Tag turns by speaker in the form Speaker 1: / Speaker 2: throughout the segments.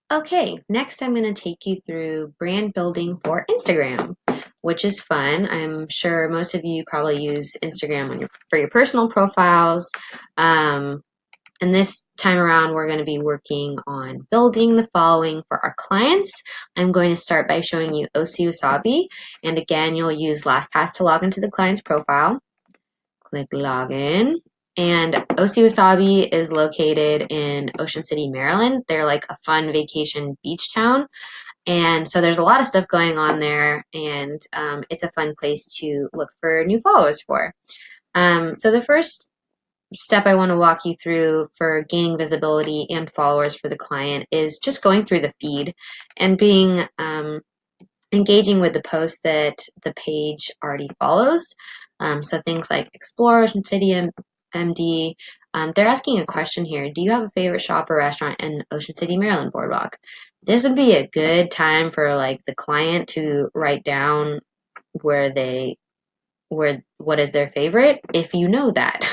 Speaker 1: Okay, next I'm going to take you through brand building for Instagram, which is fun. I'm sure most of you probably use Instagram for your personal profiles. Um, and this time around, we're going to be working on building the following for our clients. I'm going to start by showing you OC Wasabi. And again, you'll use LastPass to log into the client's profile. Click login. And OC Wasabi is located in Ocean City, Maryland. They're like a fun vacation beach town. And so there's a lot of stuff going on there, and it's a fun place to look for new followers for. So the first step I want to walk you through for gaining visibility and followers for the client is just going through the feed and being engaging with the posts that the page already follows. So things like Explore, Ocean City, MD. They're asking a question here. Do you have a favorite shop or restaurant in Ocean City, Maryland Boardwalk? This would be a good time for like the client to write down where they where what is their favorite if you know that.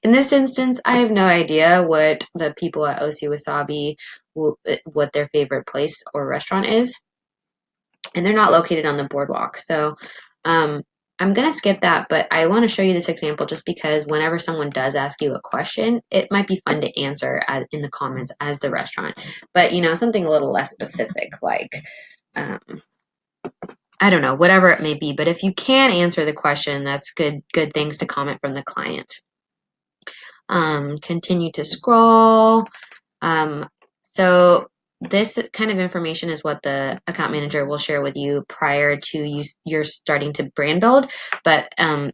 Speaker 1: In this instance, I have no idea what the people at OC Wasabi what their favorite place or restaurant is, and they're not located on the boardwalk. So um, I'm going to skip that, but I want to show you this example just because whenever someone does ask you a question, it might be fun to answer in the comments as the restaurant. But, something a little less specific, like, um, I don't know, whatever it may be. But if you can answer the question, that's good things to comment from the client. Continue to scroll. So this kind of information is what the account manager will share with you prior to you're starting to brand build. But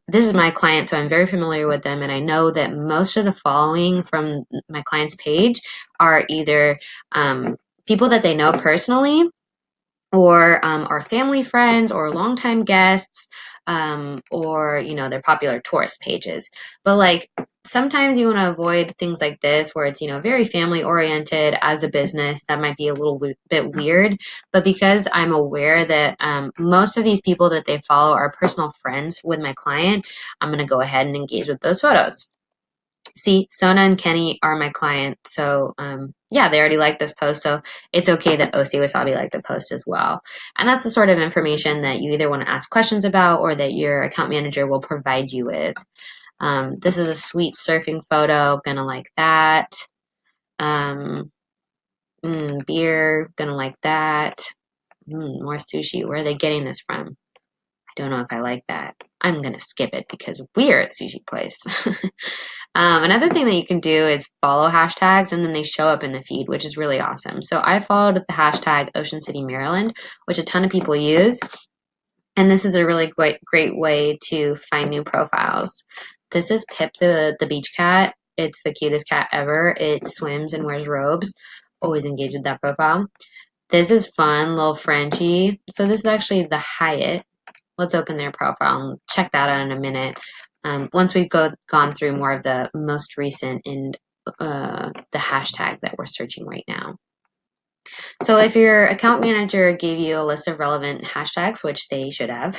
Speaker 1: this is my client, so I'm very familiar with them, and I know that most of the following from my client's page are either people that they know personally, or are family friends or longtime guests, or they're popular tourist pages. But like sometimes you want to avoid things like this where it's very family oriented as a business. That might be a little bit weird, but because I'm aware that most of these people that they follow are personal friends with my client, I'm going to go ahead and engage with those photos. See, Sona and Kenny are my client, so yeah, they already liked this post, so it's okay that OC Wasabi liked the post as well. And that's the sort of information that you either want to ask questions about or that your account manager will provide you with. This is a sweet surfing photo, gonna like that. Um, Beer, gonna like that. More sushi. Where are they getting this from? I don't know if I like that. I'm gonna skip it because we're at sushi place. Another thing that you can do is follow hashtags and then they show up in the feed, which is really awesome. So I followed the hashtag Ocean City, Maryland, which a ton of people use. And this is a really great way to find new profiles. This is Pip the beach cat. It's the cutest cat ever. It swims and wears robes. Always engage with that profile. This is fun, little Frenchie. So this is actually the Hyatt. Let's open their profile and check that out in a minute. Once we've gone through more of the most recent and the hashtag that we're searching right now. So if your account manager gave you a list of relevant hashtags, which they should have,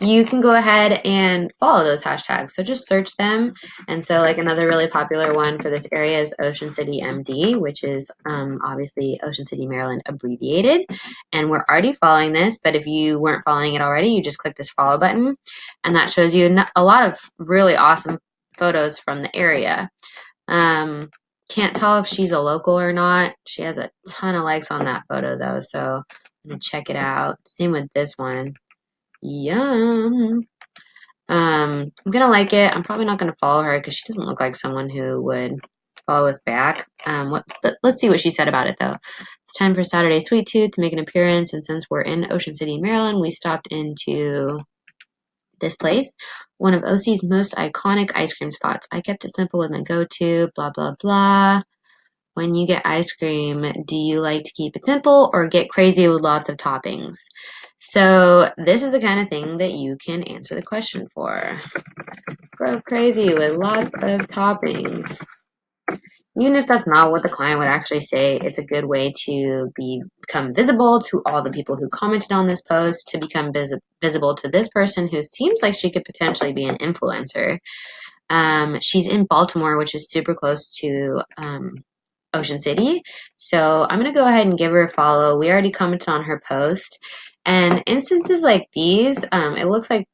Speaker 1: you can go ahead and follow those hashtags. So just search them. And so like another really popular one for this area is Ocean City MD, which is obviously Ocean City, Maryland abbreviated. And we're already following this, but if you weren't following it already, you just click this follow button. And that shows you a lot of really awesome photos from the area. Can't tell if she's a local or not. She has a ton of likes on that photo though, so I'm gonna check it out. Same with this one. Yum. I'm gonna like it. I'm probably not gonna follow her because she doesn't look like someone who would follow us back. Let's see what she said about it though. It's time for Saturday Sweet Tooth to make an appearance, and since we're in Ocean City, Maryland, we stopped into this place, one of OC's most iconic ice cream spots. I kept it simple with my go-to, blah, blah, blah. When you get ice cream, do you like to keep it simple or get crazy with lots of toppings? So this is the kind of thing that you can answer the question for. Go crazy with lots of toppings. Even if that's not what the client would actually say, it's a good way to become visible to all the people who commented on this post, to become visible to this person who seems like she could potentially be an influencer. She's in Baltimore, which is super close to Ocean City. So I'm going to go ahead and give her a follow. We already commented on her post. And instances like these, it looks like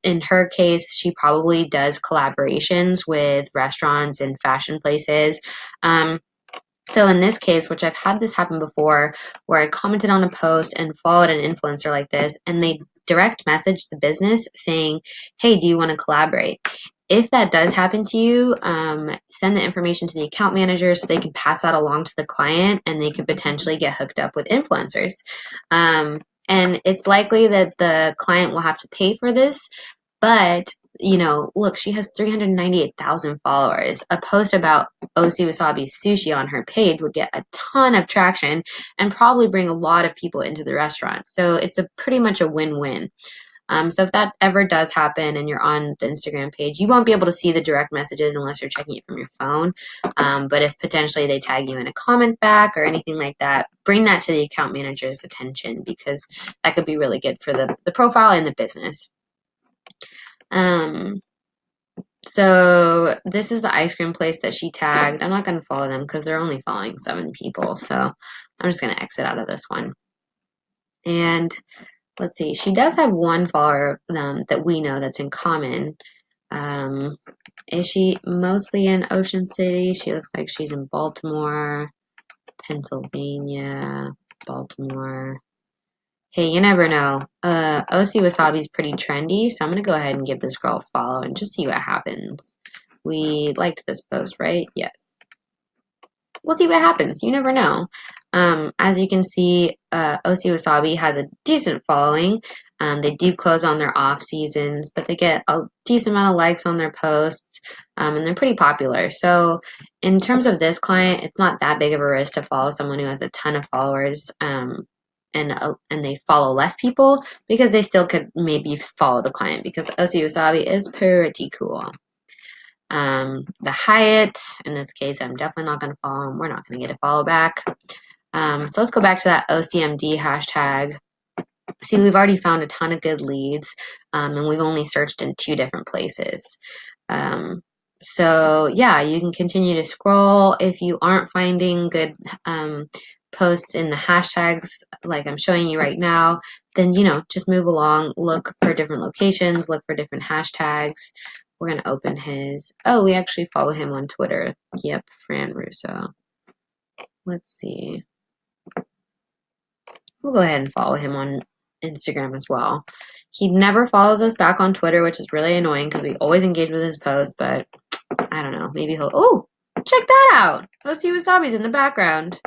Speaker 1: in her case, she probably does collaborations with restaurants and fashion places. So in this case, which I've had this happen before, where I commented on a post and followed an influencer like this, and they direct message the business saying, "Hey, do you want to collaborate?" If that does happen to you, send the information to the account manager so they can pass that along to the client, and they could potentially get hooked up with influencers. And it's likely that the client will have to pay for this, but look, she has 398,000 followers. A post about Osi Wasabi sushi on her page would get a ton of traction and probably bring a lot of people into the restaurant. So it's a pretty much a win-win. So if that ever does happen and you're on the Instagram page, you won't be able to see the direct messages unless you're checking it from your phone. But if potentially they tag you in a comment back or anything like that, bring that to the account manager's attention, because that could be really good for the profile and the business. So this is the ice cream place that she tagged. I'm not going to follow them because they're only following 7 people. So I'm just going to exit out of this one. And let's see. She does have one follower that we know that's in common. Is she mostly in Ocean City? She looks like she's in Baltimore, Pennsylvania, Baltimore. Hey, you never know. Osi Wasabi is pretty trendy, so I'm gonna go ahead and give this girl a follow and just see what happens. We liked this post, right? Yes. We'll see what happens. You never know. As you can see, Osi Wasabi has a decent following. They do close on their off seasons, but they get a decent amount of likes on their posts, and they're pretty popular. So, in terms of this client, it's not that big of a risk to follow someone who has a ton of followers, and they follow less people, because they still could maybe follow the client, because Osi Wasabi is pretty cool. The Hyatt, in this case, I'm definitely not going to follow him. We're not going to get a follow back. So let's go back to that OCMD hashtag. See, we've already found a ton of good leads, and we've only searched in 2 different places. So yeah, you can continue to scroll. If you aren't finding good posts in the hashtags like I'm showing you right now, then just move along, look for different locations, look for different hashtags. We're going to open his. Oh, we actually follow him on Twitter. Yep, Fran Russo. Let's see. We'll go ahead and follow him on Instagram as well. He never follows us back on Twitter, which is really annoying because we always engage with his posts, but I don't know. Maybe he'll. Oh, check that out. Osi Wasabi's in the background.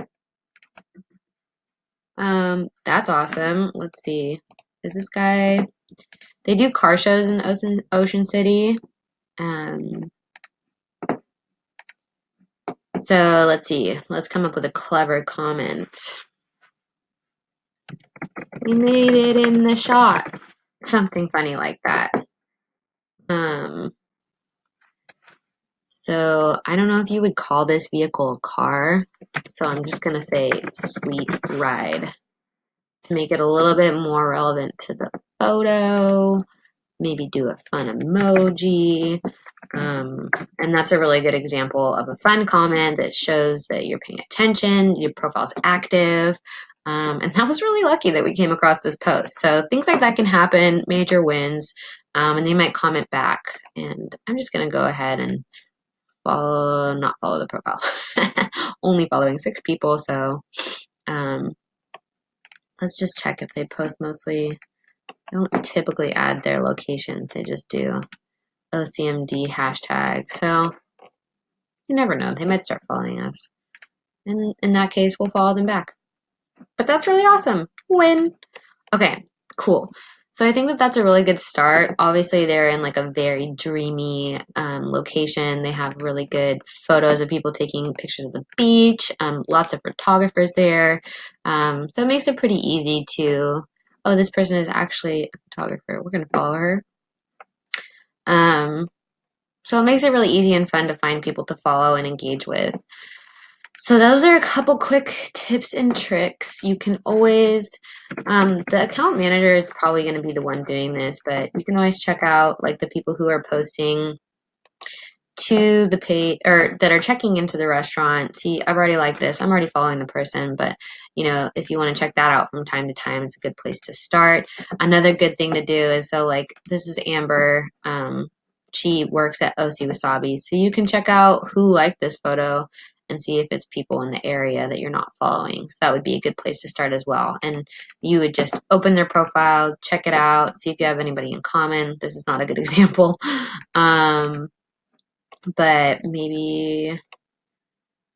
Speaker 1: That's awesome. Let's see. Is this guy? They do car shows in Ocean City. So let's see. Let's come up with a clever comment. We made it in the shot. Something funny like that. So I don't know if you would call this vehicle a car. So I'm just gonna say sweet ride to make it a little bit more relevant to the photo. Maybe do a fun emoji. And that's a really good example of a fun comment that shows that you're paying attention, your profile's active. And that was really lucky that we came across this post. So things like that can happen, major wins, and they might comment back. And I'm just going to go ahead and not follow the profile. Only following 6 people. So let's just check if they post mostly. They don't typically add their locations. They just do OCMD hashtag. So you never know. They might start following us. And in that case, we'll follow them back. But that's really awesome. Win. Okay, cool. So I think that that's a really good start. Obviously, they're in like a very dreamy location. They have really good photos of people taking pictures of the beach. Lots of photographers there. So it makes it pretty easy to, oh, this person is actually a photographer. We're going to follow her. So it makes it really easy and fun to find people to follow and engage with. So those are a couple quick tips and tricks. You can always, the account manager is probably going to be the one doing this, but you can always check out like the people who are posting to the page or that are checking into the restaurant, see, I've already liked this, I'm already following the person, but if you want to check that out from time to time, it's a good place to start. Another good thing to do is, so like this is Amber, she works at OC Wasabi, so you can check out who liked this photo and see if it's people in the area that you're not following. So that would be a good place to start as well. And you would just open their profile, check it out, see if you have anybody in common. This is not a good example. But maybe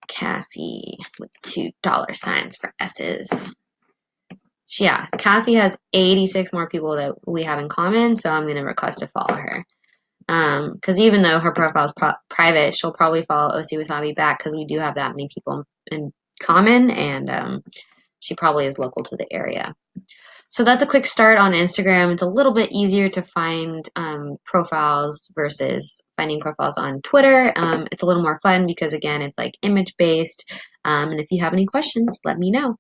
Speaker 1: Cassie with $2 for S's. Yeah, Cassie has 86 more people that we have in common, so I'm going to request to follow her. Because even though her profile is private, she'll probably follow OC Wasabi back because we do have that many people in common, and she probably is local to the area. So that's a quick start on Instagram. It's a little bit easier to find profiles versus finding profiles on Twitter. It's a little more fun because, again, it's like image based. And if you have any questions, let me know.